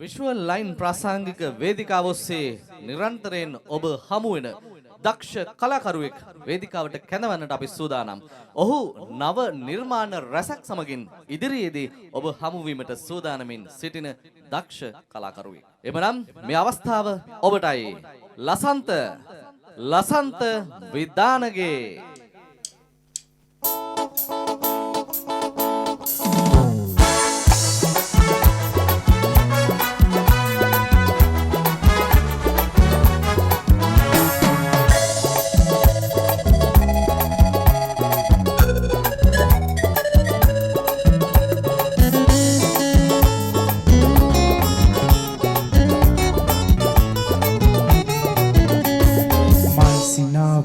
Visual line ප්‍රාසංගික වේදිකාව ඔස්සේ නිරන්තරයෙන් ඔබ හමු වෙන දක්ෂ කලාකරුවෙක් වේදිකාවට කැඳවන්නට අපි සූදානම්. ඔහු නව නිර්මාණ රසක් සමගින් ඉදිරියේදී ඔබ හමු වීමට සූදානමින් සිටින දක්ෂ කලාකරුවෙක්. එමනම් මේ අවස්ථාව ඔබටයි. ලසන්ත විදානගේ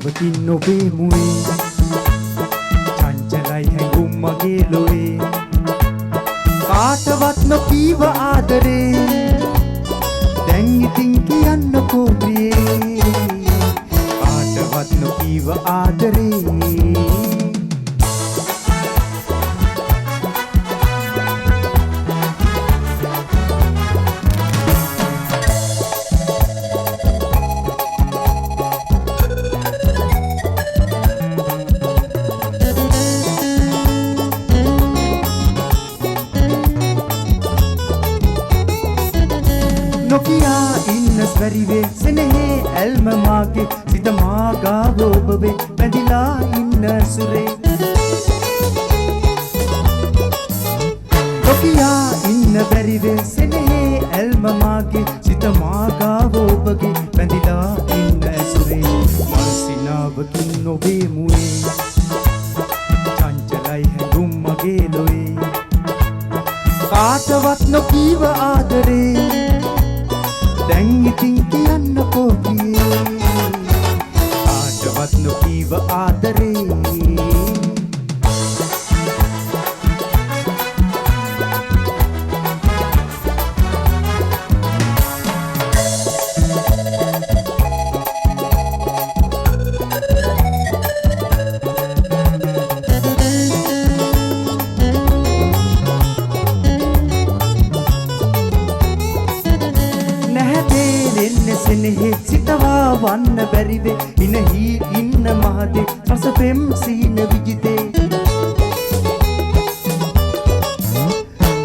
වකින් ඔබේ මුවේ චංචලයි හැඟුම් මගේ ලොවේ කාටවත් නොකීව ආදරේ දැන් ඉතින් කියන්නකෝ ප්‍රියේ කාටවත් නොකීව ආදරේ නොකියා ඉන්නස් බැරිවේ සෙනෙහේ ඇල්ම මාගේ සිත මාගාව ඔබවේ බැඳිලා ඉන්න සුරේ නොකියා ඉන්න බැරිවේ සෙනෙහේ ඇල්ම මාගේ සිත මාගාව ඔබගේ බැඳිලා ඉන්න සුරේ මල් සිනාවකින් ඔබේ මුවේ චංචලයි හැඟුම් මගේ ලොවේ කාටවත් නොකීව ආදරේ දැන් ඉතින් කියන්නකෝ ප්‍රියේ කාටවත් නොකීව ආදරේ සෙනෙහි සිතවා වන්න බැරිවේ ඉනහි ඉන්න මහදේ රස පෙම් සීන විජිතේ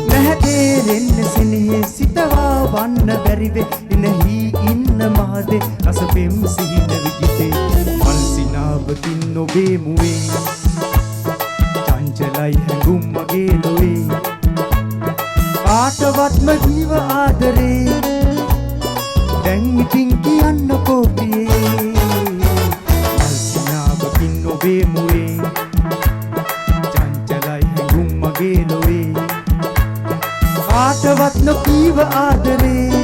නැහැතේරෙන්න සෙනෙහි සිතවා වන්න බැරිවේ ඉනහි ඉන්න මහදේ රස පෙම් සීන විජිතේ මල් සිනාවකින් ඔබේ මුවේ චංචලයි හැඟුම් මගේ ලොවේ කාටවත්ම ජීව ආදරේ දැන් ඉතින් කියන්නකෝ ප්‍රියේ මල් සිනාවකින් ඔබේ මුවේ චංචලයි හැඟුම් මගේ ලොවේ කාටවත් නොකීව ආදරේ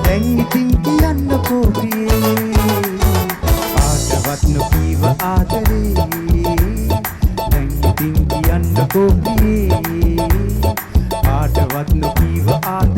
දැන් ඉතින් කියන්නකෝ ප්‍රියේ කාටවත් නොකීව ආදරේ දැන් ඉතින් කියන්නකෝ ප්‍රියේ කාටවත් නොකීව ආදරේ